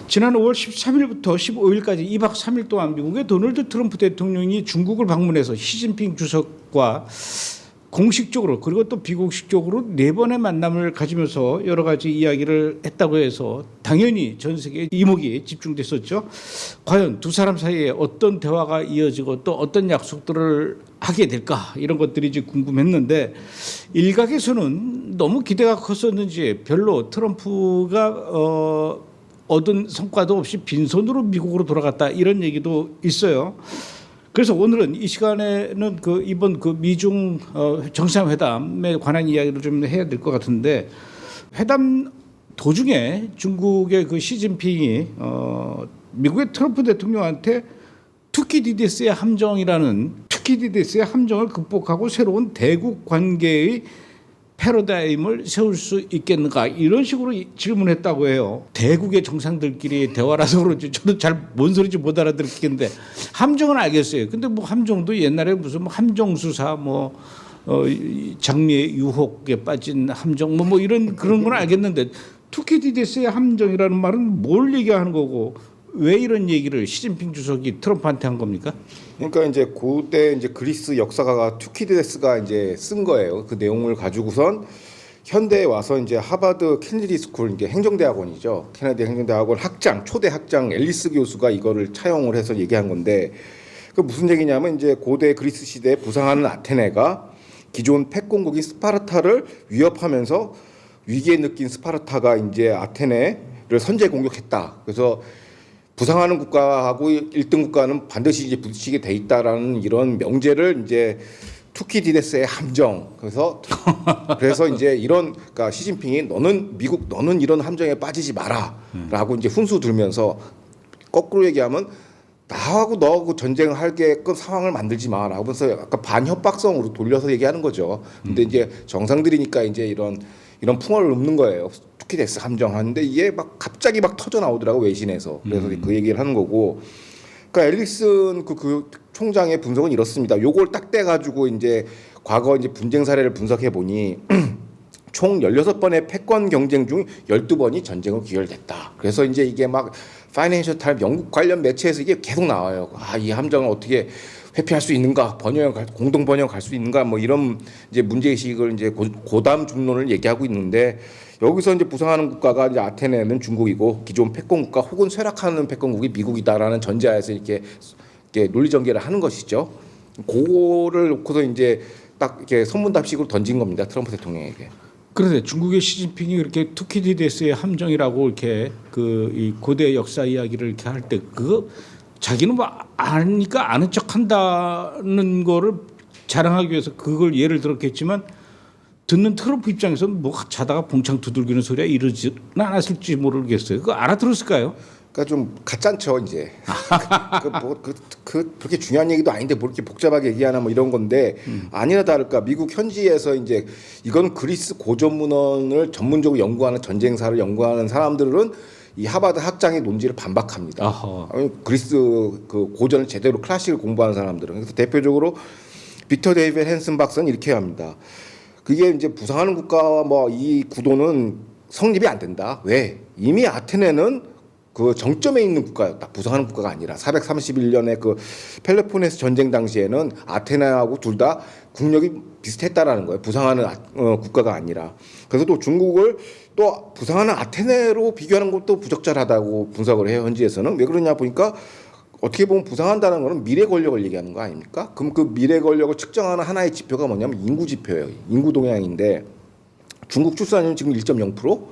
지난 5월 13일부터 15일까지 2박 3일 동안 미국의 도널드 트럼프 대통령이 중국을 방문해서 시진핑 주석과 공식적으로 그리고 또 비공식적으로 4번의 만남을 가지면서 여러 가지 이야기를 했다고 해서 당연히 전 세계 이목이 집중됐었죠. 과연 두 사람 사이에 어떤 대화가 이어지고 또 어떤 약속들을 하게 될까 이런 것들이 이제 궁금했는데 일각에서는 너무 기대가 컸었는지 별로 트럼프가 얻은 성과도 없이 빈손으로 미국으로 돌아갔다 이런 얘기도 있어요. 그래서 오늘은 이 시간에는 이번 미중 정상회담에 관한 이야기를 좀 해야 될 것 같은데 회담 도중에 중국의 시진핑이 미국의 트럼프 대통령한테 투키디데스의 함정을 극복하고 새로운 대국 관계의 패러다임을 세울 수 있겠는가 이런 식으로 질문했다고 해요. 대국의 정상들끼리 대화라서 그런지 저도 잘 뭔 소리인지 못 알아듣겠는데 함정은 알겠어요. 근데 함정도 옛날에 무슨 함정수사 장미의 유혹에 빠진 함정 이런 그런 건 알겠는데 투키디데스의 함정이라는 말은 뭘 얘기하는 거고 왜 이런 얘기를 시진핑 주석이 트럼프한테 한 겁니까? 그러니까 이제 그때 이제 그리스 역사가가 투키디데스가 이제 쓴 거예요. 그 내용을 가지고선 현대에 와서 이제 하버드 케네디 스쿨 이게 행정대학원이죠. 케네디 행정대학원 초대 학장 앨리스 교수가 이거를 차용을 해서 얘기한 건데 그 무슨 얘기냐면 이제 고대 그리스 시대에 부상하는 아테네가 기존 패권국인 스파르타를 위협하면서 위기에 느낀 스파르타가 이제 아테네를 선제 공격했다. 그래서 부상하는 국가하고 1등 국가는 반드시 이제 부딪히게 돼 있다라는 이런 명제를 이제 투키디데스의 함정. 그래서 이제 그러니까 시진핑이 너는 이런 함정에 빠지지 마라라고 이제 훈수 들면서 거꾸로 얘기하면 나하고 너하고 전쟁을 하게끔 상황을 만들지 마라고 하면서 약간 반협박성으로 돌려서 얘기하는 거죠. 근데 이제 정상들이니까 이제 이런 풍어를 읊는 거예요. 투키디데스 함정 하는데 이게 갑자기 터져 나오더라고 외신에서. 그래서 그 얘기를 하는 거고. 그러니까 앨리슨 그 총장의 분석은 이렇습니다. 요걸 딱 떼가지고 이제 과거 이제 분쟁 사례를 분석해 보니 총 16번의 패권 경쟁 중 12번이 전쟁으로 귀결됐다. 그래서 이제 이게 파이낸셜 타임 영국 관련 매체에서 이게 계속 나와요. 이 함정을 어떻게 회피할 수 있는가, 공동 번영 갈 수 있는가, 이런 이제 문제의식을 이제 고담 중론을 얘기하고 있는데 여기서 이제 부상하는 국가가 이제 아테네는 중국이고 기존 패권 국가 혹은 쇠락하는 패권국이 미국이다라는 전제하에서 이렇게 논리 전개를 하는 것이죠. 그거를 놓고서 이제 딱 이렇게 선문답식으로 던진 겁니다. 트럼프 대통령에게. 그런데 중국의 시진핑이 그렇게 투키디데스의 함정이라고 이렇게 이 고대 역사 이야기를 이렇게 할 때 그거 자기는 아니까 아는 척 한다는 거를 자랑하기 위해서 그걸 예를 들었겠지만 듣는 트럼프 입장에서는 자다가 봉창 두들기는 소리야 이러지는 않았을지 모르겠어요. 그거 알아들었을까요? 그러니까 좀 가짠쳐 이제. 그렇게 중요한 얘기도 아닌데 뭐 이렇게 복잡하게 얘기하나 이런 건데 아니나 다를까 미국 현지에서 이제 이건 그리스 고전 문헌을 전문적으로 연구하는 전쟁사를 연구하는 사람들은 이 하버드 학장의 논지를 반박합니다. 그리스 고전을 제대로 클래식을 공부하는 사람들은. 그래서 대표적으로 빅터 데이빗 헨슨 박사는 이렇게 합니다. 그게 이제 부상하는 국가와 이 구도는 성립이 안 된다. 왜? 이미 아테네는 그 정점에 있는 국가였다. 부상하는 국가가 아니라 431년에 그 펠로폰네스 전쟁 당시에는 아테네하고 둘 다 국력이 비슷했다라는 거예요. 부상하는 국가가 아니라. 그래서 또 중국을 또 부상하는 아테네로 비교하는 것도 부적절하다고 분석을 해요. 현지에서는. 왜 그러냐 보니까 어떻게 보면 부상한다는 거는 미래 권력을 얘기하는 거 아닙니까? 그럼 그 미래 권력을 측정하는 하나의 지표가 뭐냐면 인구 지표예요. 인구 동향인데 중국 출산율은 지금 1.0%,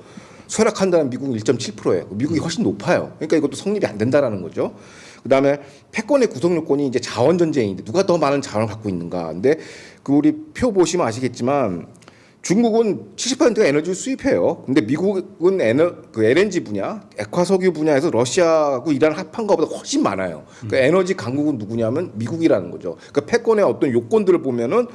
쇠락한다는 미국은 1.7%예요. 미국이 훨씬 높아요. 그러니까 이것도 성립이 안 된다라는 거죠. 그다음에 패권의 구성 요건이 이제 자원 전쟁인데 누가 더 많은 자원을 갖고 있는가. 근데 우리 표 보시면 아시겠지만 중국은 70%가 에너지를 수입해요. 근데 미국은 LNG 분야, 액화석유 분야에서 러시아하고 이란 합한 것보다 훨씬 많아요. 그러니까 에너지 강국은 누구냐면 미국이라는 거죠. 그러니까 패권의 어떤 요건들을 보면은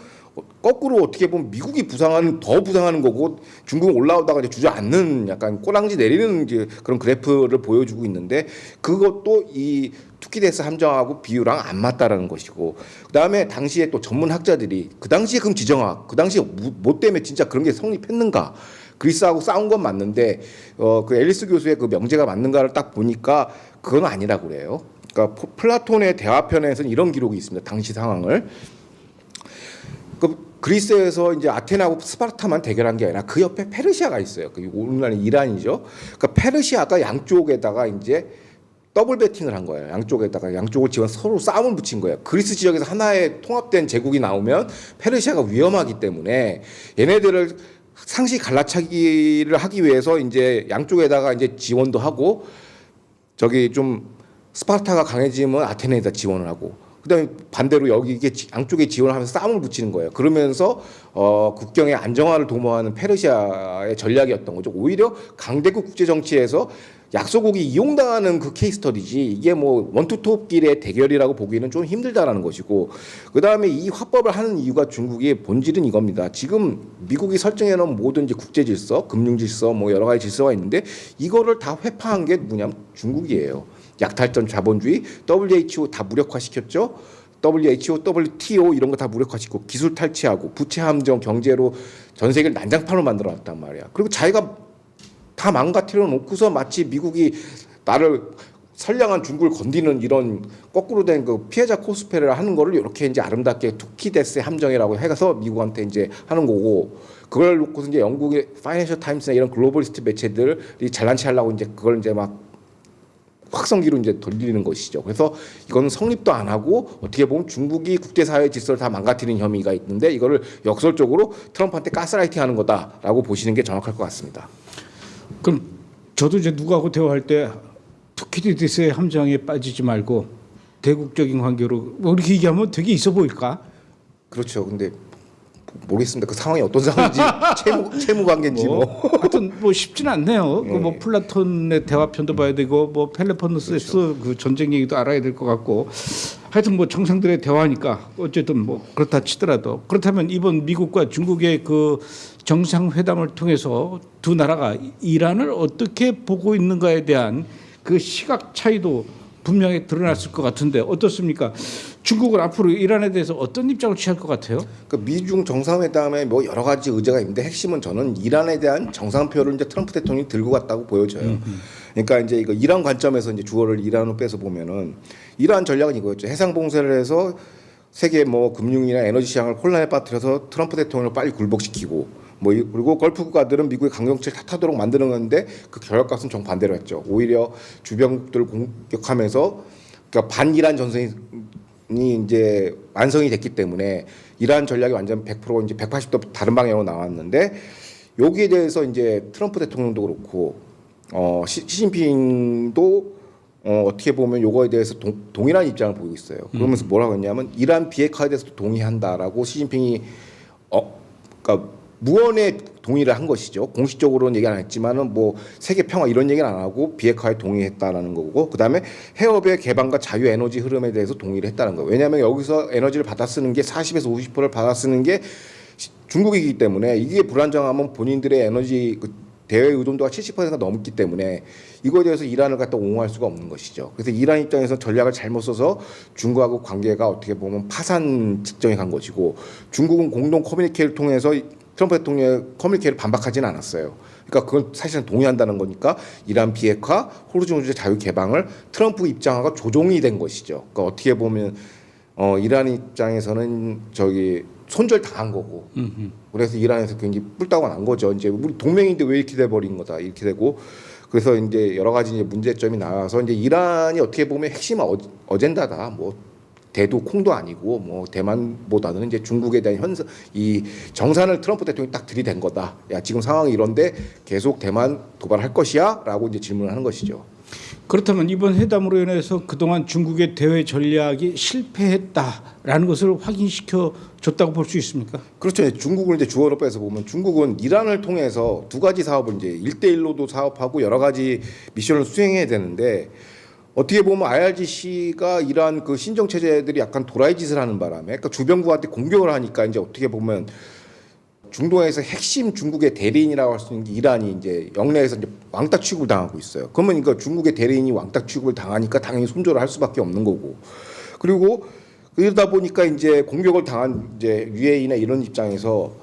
거꾸로 어떻게 보면 미국이 더 부상하는 거고 중국은 올라오다가 이제 주저앉는 약간 꼬랑지 내리는 그런 그래프를 보여주고 있는데 그것도 이 투키디데스 함정하고 비유랑 안 맞다라는 것이고 그다음에 당시에 또 전문 학자들이 그 당시에 그럼 지정학 그 당시에 뭐 때문에 진짜 그런 게 성립했는가 그리스하고 싸운 건 맞는데 그 앨리스 교수의 그 명제가 맞는가를 딱 보니까 그건 아니라고 그래요. 그러니까 플라톤의 대화편에서는 이런 기록이 있습니다. 당시 상황을. 그리스에서 이제 아테나하고 스파르타만 대결한 게 아니라 그 옆에 페르시아가 있어요. 그 오늘날은 이란이죠. 그러니까 페르시아가 양쪽에다가 이제 더블 배팅을 한 거예요. 양쪽을 지원 서로 싸움을 붙인 거예요. 그리스 지역에서 하나의 통합된 제국이 나오면 페르시아가 위험하기 때문에 얘네들을 상시 갈라차기를 하기 위해서 이제 양쪽에다가 이제 지원도 하고 저기 좀 스파르타가 강해지면 아테네에다 지원을 하고 그다음에 반대로 여기 이게 양쪽에 지원을 하면서 싸움을 붙이는 거예요. 그러면서 국경의 안정화를 도모하는 페르시아의 전략이었던 거죠. 오히려 강대국 국제 정치에서 약소국이 이용당하는 그 케이스 스터디지 이게 뭐 원투톱끼리의 대결이라고 보기는 좀 힘들다라는 것이고 그다음에 이 화법을 하는 이유가 중국의 본질은 이겁니다. 지금 미국이 설정해 놓은 모든 이제 국제 질서, 금융 질서 뭐 여러 가지 질서가 있는데 이거를 다 회파한 게 누구냐면 중국이에요. 약탈전 자본주의, WHO 다 무력화시켰죠. WHO, WTO 이런 거 다 무력화시키고 기술 탈취하고 부채 함정 경제로 전 세계를 난장판으로 만들어놨단 말이야. 그리고 자기가 다 망가뜨려 놓고서 마치 미국이 나를 선량한 중국을 건드리는 이런 거꾸로 된 그 피해자 코스프레를 하는 거를 이렇게 이제 아름답게 투키데스의 함정이라고 해서 미국한테 이제 하는 거고 그걸 놓고서 이제 영국의 파이낸셜 타임스나 이런 글로벌리스트 매체들이 잘난 체 하려고 이제 그걸 이제 막 확성기로 이제 돌리는 것이죠. 그래서 이거는 성립도 안 하고 어떻게 보면 중국이 국제사회 질서를 다 망가뜨리는 혐의가 있는데 이거를 역설적으로 트럼프한테 가스라이팅하는 거다라고 보시는 게 정확할 것 같습니다. 그럼 저도 이제 누구하고 대화할 때 투키디디스의 함정에 빠지지 말고 대국적인 관계로 뭐 이렇게 얘기하면 되게 있어 보일까? 그렇죠. 근데 모르겠습니다. 그 상황이 어떤 상황인지 채무 관계인지 뭐. 하여튼 뭐 쉽지는 않네요. 그 뭐 플라톤의 대화편도 봐야 되고 뭐 펠로폰네소의 그렇죠. 그 전쟁 얘기도 알아야 될 것 같고 하여튼 뭐 정상들의 대화니까 어쨌든 뭐 그렇다 치더라도 그렇다면 이번 미국과 중국의 그 정상회담을 통해서 두 나라가 이란을 어떻게 보고 있는가에 대한 그 시각 차이도 분명히 드러났을 것 같은데 어떻습니까? 중국은 앞으로 이란에 대해서 어떤 입장을 취할 것 같아요? 그 미중 정상회담에 뭐 여러 가지 의제가 있는데 핵심은 저는 이란에 대한 정상표를 이제 트럼프 대통령이 들고 갔다고 보여져요. 그러니까 이제 이거 이란 관점에서 이제 주어를 이란으로 빼서 보면은 이란 전략은 이거였죠. 해상 봉쇄를 해서 세계 뭐 금융이나 에너지 시장을 혼란에 빠뜨려서 트럼프 대통령을 빨리 굴복시키고 뭐 그리고 걸프 국가들은 미국의 강경책을 탓하도록 만드는 건데 그 결과값은 정반대로 했죠. 오히려 주변국들을 공격하면서 그러니까 반이란 전선이 이제 완성이 됐기 때문에 이란 전략이 완전 100% 이제 180도 다른 방향으로 나왔는데 여기에 대해서 이제 트럼프 대통령도 그렇고 시진핑도 어떻게 보면 요거에 대해서 동일한 입장을 보이고 있어요. 그러면서 뭐라고 했냐면 이란 비핵화에 대해서도 동의한다라고 시진핑이 그러니까 무언의 동의를 한 것이죠. 공식적으로는 얘기 안 했지만은 뭐 세계 평화 이런 얘기는 안 하고 비핵화에 동의했다라는 거고 그다음에 해협의 개방과 자유 에너지 흐름에 대해서 동의를 했다는 거예요. 왜냐하면 여기서 에너지를 받아 쓰는 게 40에서 50%를 받아 쓰는 게 중국이기 때문에 이게 불안정하면 본인들의 에너지 대외 의존도가 70%가 넘기 때문에 이거에 대해서 이란을 갖다 옹호할 수가 없는 것이죠. 그래서 이란 입장에서 전략을 잘못 써서 중국하고 관계가 어떻게 보면 파산 직전에 간 것이고 중국은 공동 커뮤니케를 통해서 트럼프 대통령의 커뮤니케를 반박하지는 않았어요. 그러니까 그건 사실은 동의한다는 거니까 이란 비핵화, 호르무즈 자유 개방을 트럼프 입장하고 조종이 된 것이죠. 그러니까 어떻게 보면 이란 입장에서는 저기 손절 당한 거고, 그래서 이란에서 굉장히 뿔따고 난 거죠. 이제 우리 동맹인데 왜 이렇게 돼 버린 거다 이렇게 되고, 그래서 이제 여러 가지 이제 문제점이 나와서 이제 이란이 어떻게 보면 핵심 어젠다다 뭐. 대도 콩도 아니고 뭐 대만보다는 이제 중국에 대한 이 정산을 트럼프 대통령이 딱 들이댄 거다. 야 지금 상황이 이런데 계속 대만 도발할 것이야라고 이제 질문을 하는 것이죠. 그렇다면 이번 회담으로 인해서 그동안 중국의 대외 전략이 실패했다라는 것을 확인시켜 줬다고 볼 수 있습니까? 그렇죠. 중국을 이제 주어로 빼서 보면 중국은 이란을 통해서 두 가지 사업을 이제 1대1로도 사업하고 여러 가지 미션을 수행해야 되는데. 어떻게 보면 IRGC가 이러한 그 신정 체제들이 약간 도라이 짓을 하는 바람에, 그러니까 주변국한테 공격을 하니까 이제 어떻게 보면 중동에서 핵심 중국의 대리인이라고 할 수 있는 게 이란이 이제 영내에서 이제 왕따 취급을 당하고 있어요. 그러면 그러니까 중국의 대리인이 왕따 취급을 당하니까 당연히 손절을 할 수밖에 없는 거고, 그리고 그러다 보니까 이제 공격을 당한 이제 UAE나 이런 입장에서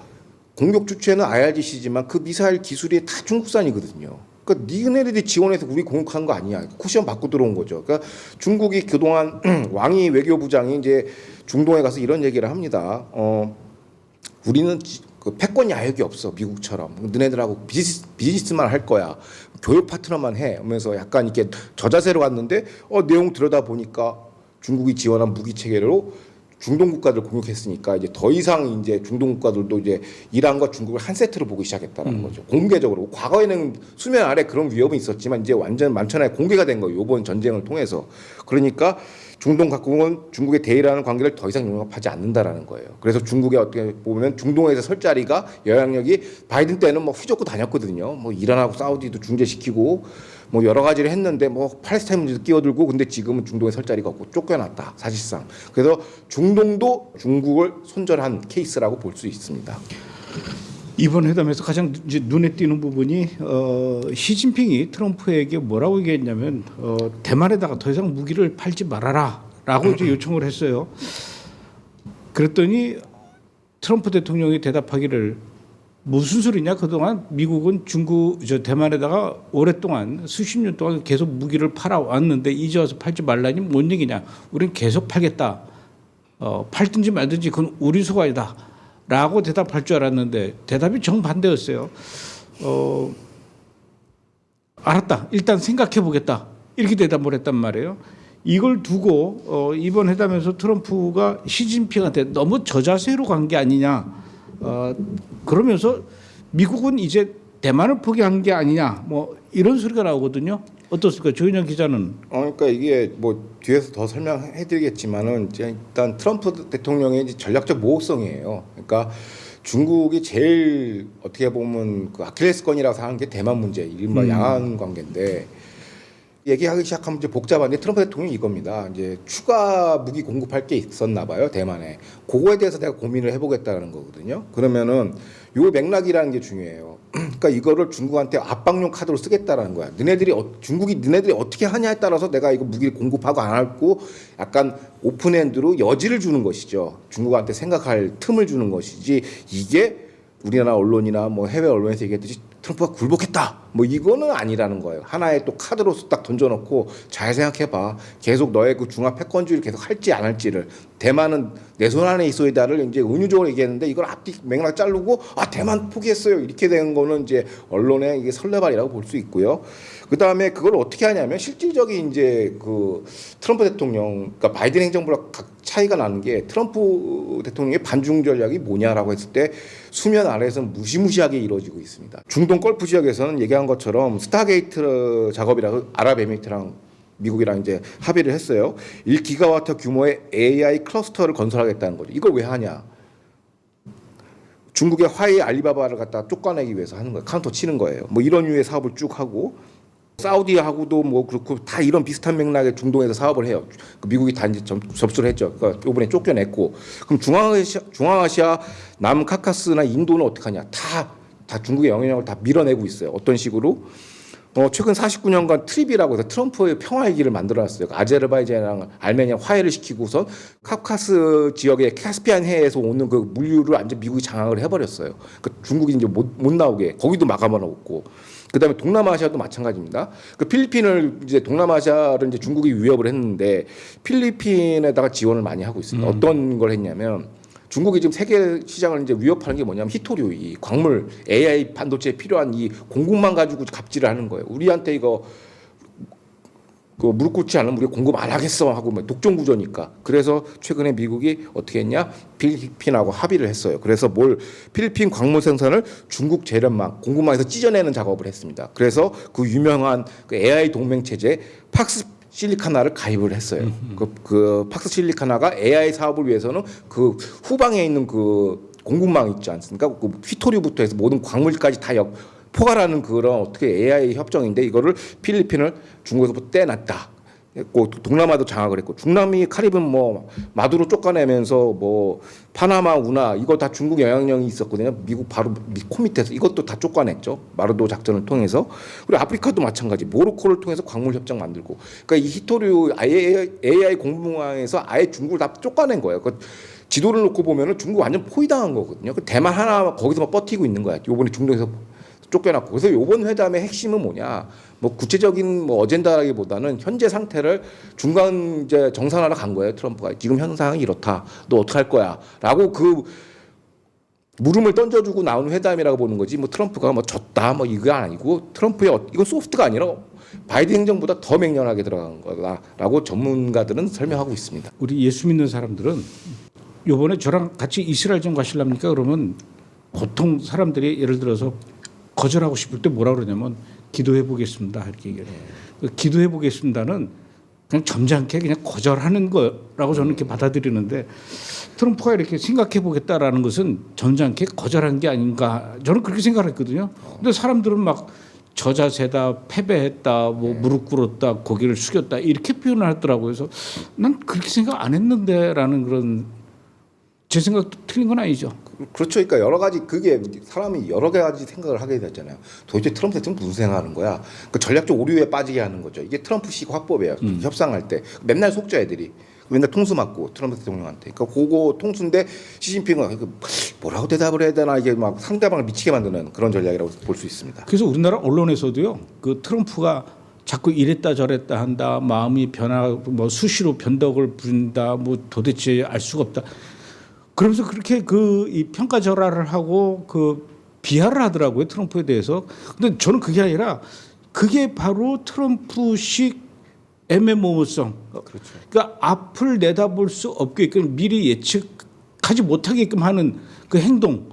공격 주체는 IRGC지만 그 미사일 기술이 다 중국산이거든요. 그러니까 니네들이 지원해서 우리 공격한 거 아니야. 쿠션 받고 들어온 거죠. 그러니까 중국이 그동안 왕이 외교부장이 이제 중동에 가서 이런 얘기를 합니다. 우리는 그 패권 야욕이 없어 미국처럼. 너네들하고 비즈니스만 할 거야. 교육 파트너만 해. 하면서 약간 이렇게 저자세로 갔는데 내용 들여다 보니까 중국이 지원한 무기 체계로 중동 국가들 공격했으니까 이제 더 이상 이제 중동 국가들도 이제 이란과 중국을 한 세트로 보기 시작했다는 거죠. 공개적으로. 과거에는 수면 아래 그런 위협은 있었지만 이제 완전 만천하에 공개가 된 거예요. 이번 전쟁을 통해서. 그러니까 중동 각국은 중국의 대이라는 관계를 더 이상 용납하지 않는다라는 거예요. 그래서 중국의 어떻게 보면 중동에서 설 자리가 영향력이 바이든 때는 뭐 휘젓고 다녔거든요. 뭐 이란하고 사우디도 중재시키고 뭐 여러 가지를 했는데 뭐 팔레스타인 문제도 끼어들고 근데 지금은 중동에 설 자리가 없고 쫓겨났다 사실상. 그래서 중동도 중국을 손절한 케이스라고 볼 수 있습니다. 이번 회담에서 가장 이제 눈에 띄는 부분이 시진핑이 트럼프에게 뭐라고 얘기했냐면 대만에다가 더 이상 무기를 팔지 말아라라고 이제 요청을 했어요. 그랬더니 트럼프 대통령이 대답하기를 무슨 소리냐? 그동안 미국은 대만에다가 오랫동안 수십 년 동안 계속 무기를 팔아왔는데 이제 와서 팔지 말라니 뭔 얘기냐? 우리는 계속 팔겠다. 팔든지 말든지 그건 우리 소관이다. 라고 대답할 줄 알았는데 대답이 정반대였어요. 알았다. 일단 생각해 보겠다. 이렇게 대답을 했단 말이에요. 이걸 두고 이번 회담에서 트럼프가 시진핑한테 너무 저자세로 간 게 아니냐. 그러면서 미국은 이제 대만을 포기한 게 아니냐. 뭐 이런 소리가 나오거든요. 어떻습니까? 조윤영 기자는. 그러니까 이게 뭐 뒤에서 더 설명해드리겠지만은 일단 트럼프 대통령의 이제 전략적 모호성이에요. 그러니까 중국이 제일 어떻게 보면 그 아킬레스건이라고 하는 게 대만 문제, 이른바 양안 관계인데 얘기하기 시작하면 이제 복잡한데 트럼프 대통령이 이겁니다. 이제 추가 무기 공급할 게 있었나 봐요, 대만에. 그거에 대해서 내가 고민을 해보겠다는 거거든요. 그러면은 요 맥락이라는 게 중요해요. 그러니까 이거를 중국한테 압박용 카드로 쓰겠다라는 거야. 중국이 너네들이 어떻게 하냐에 따라서 내가 이거 무기를 공급하고 안 하고 약간 오픈핸드로 여지를 주는 것이죠. 중국한테 생각할 틈을 주는 것이지 이게 우리나라 언론이나 뭐 해외 언론에서 얘기했듯이 트럼프가 굴복했다. 뭐 이거는 아니라는 거예요. 하나의 또 카드로서 딱 던져놓고 잘 생각해봐. 계속 너의 그 중화 패권주의를 계속 할지 안 할지를. 대만은 내 손 안에 있어야다를 이제 은유적으로 얘기했는데 이걸 앞뒤 맥락 자르고 대만 포기했어요. 이렇게 된 거는 이제 언론의 이게 설레발이라고 볼 수 있고요. 그 다음에 그걸 어떻게 하냐면 실질적인 이제 그 트럼프 대통령, 그러니까 바이든 행정부랑 각 차이가 나는 게 트럼프 대통령의 반중 전략이 뭐냐라고 했을 때 수면 아래에서는 무시무시하게 이루어지고 있습니다. 중동 걸프 지역에서는 얘기한 것처럼 스타게이트 작업이라고 아랍에미리트랑 미국이랑 이제 합의를 했어요. 1기가와트 규모의 AI 클러스터를 건설하겠다는 거죠. 이걸 왜 하냐? 중국의 화웨이 알리바바를 갖다 쫓아내기 위해서 하는 거예요. 카운터 치는 거예요. 뭐 이런 류의 사업을 쭉 하고 사우디하고도 뭐 그렇고 다 이런 비슷한 맥락의 중동에서 사업을 해요. 미국이 다 이제 접수를 했죠. 그러니까 이번에 쫓겨냈고 그럼 중앙아시아 남카카스나 인도는 어떻게 하냐? 다 중국의 영향력을 다 밀어내고 있어요. 어떤 식으로? 최근 49년간 트립이라고 해서 트럼프의 평화회기를 만들어놨어요. 아제르바이잔이랑 아르메니아 화해를 시키고선 카카스 지역의 카스피안 해에서 오는 그 물류를 완전 미국이 장악을 해버렸어요. 그러니까 중국이 이제 못 나오게 거기도 막아놓고. 그다음에 동남아시아도 마찬가지입니다. 그 필리핀을 이제 동남아시아를 이제 중국이 위협을 했는데 필리핀에다가 지원을 많이 하고 있습니다. 어떤 걸 했냐면 중국이 지금 세계 시장을 이제 위협하는 게 뭐냐면 히토류, 이 광물, AI 반도체에 필요한 이 공급만 가지고 갑질을 하는 거예요. 우리한테 이거 그 무릎 꿇지 않으면 우리가 공급 안 하겠어 하고 뭐 독점 구조니까. 그래서 최근에 미국이 어떻게 했냐? 필리핀하고 합의를 했어요. 그래서 필리핀 광물 생산을 중국 재련망, 공급망에서 찢어내는 작업을 했습니다. 그래서 그 유명한 그 AI 동맹 체제 팍스 실리카나를 가입을 했어요. 그 팍스 실리카나가 AI 사업을 위해서는 그 후방에 있는 그 공급망 있지 않습니까? 그 휘토류부터 해서 모든 광물까지 다 포괄하는 그런 어떻게 AI 협정인데 이거를 필리핀을 중국에서부터 떼놨다. 했고 동남아도 장악을 했고 중남미 카리브는 뭐 마두로 쫓아내면서 뭐 파나마 운하 이거 다 중국 영향력이 있었거든요. 미국 바로 코 밑에서 이것도 다 쫓아냈죠. 마르도 작전을 통해서. 그리고 아프리카도 마찬가지. 모로코를 통해서 광물 협정 만들고. 그러니까 이 히토류 AI 공무망에서 아예 중국을 다 쫓아낸 거예요. 지도를 놓고 보면은 중국 완전 포위당한 거거든요. 그 대만 하나 거기서만 버티고 있는 거야. 요번에 중동에서 쫓겨났고. 그래서 요번 회담의 핵심은 뭐냐? 뭐 구체적인 뭐 어젠다라기보다는 현재 상태를 중간 이제 정산하러 간 거예요. 트럼프가 지금 현 상황이 이렇다. 너 어떻게 할 거야?라고 그 물음을 던져주고 나온 회담이라고 보는 거지. 뭐 트럼프가 뭐 졌다 뭐 이거 아니고 트럼프의 이건 소프트가 아니라 바이든 행정보다 더 맹렬하게 들어간 거다라고 전문가들은 설명하고 있습니다. 우리 예수 믿는 사람들은 요번에 저랑 같이 이스라엘 좀 가실랍니까? 그러면 보통 사람들이 예를 들어서 거절하고 싶을 때 뭐라 그러냐면 기도해 보겠습니다 이렇게 얘기해요. 기도해 보겠습니다는 그냥 점잖게 그냥 거절하는 거라고 저는 이렇게 받아들이는데 트럼프가 이렇게 생각해 보겠다라는 것은 점잖게 거절한 게 아닌가 저는 그렇게 생각했거든요. 근데 사람들은 막 저자세다, 패배했다, 뭐 무릎 꿇었다, 고개를 숙였다 이렇게 표현을 하더라고요. 그래서 난 그렇게 생각 안 했는데라는 그런 제 생각도 틀린 건 아니죠. 그렇죠. 그러니까 여러 가지 그게 사람이 여러 가지 생각을 하게 됐잖아요. 도대체 트럼프 대통령 무슨 생각하는 거야? 그 전략적 오류에 빠지게 하는 거죠. 이게 트럼프식 화법이에요. 협상할 때 맨날 속죠 애들이. 맨날 통수 맞고 트럼프 대통령한테. 그러니까 그거 통수인데 시진핑은 뭐라고 대답을 해야 되나 이게 막 상대방을 미치게 만드는 그런 전략이라고 볼 수 있습니다. 그래서 우리나라 언론에서도요. 그 트럼프가 자꾸 이랬다 저랬다 한다. 마음이 변하고 뭐 수시로 변덕을 부린다. 뭐 도대체 알 수가 없다. 그러면서 그렇게 이 평가절하를 하고 그 비하를 하더라고요. 트럼프에 대해서. 근데 저는 그게 아니라 그게 바로 트럼프식 애매모호성. 그렇죠. 그러니까 앞을 내다볼 수 없게끔 미리 예측하지 못하게끔 하는 그 행동.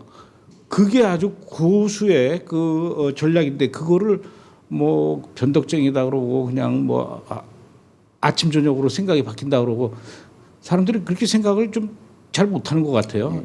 그게 아주 고수의 그 전략인데 그거를 뭐 변덕쟁이다 그러고 그냥 뭐 아침 저녁으로 생각이 바뀐다 그러고 사람들이 그렇게 생각을 좀 잘 못하는 것 같아요.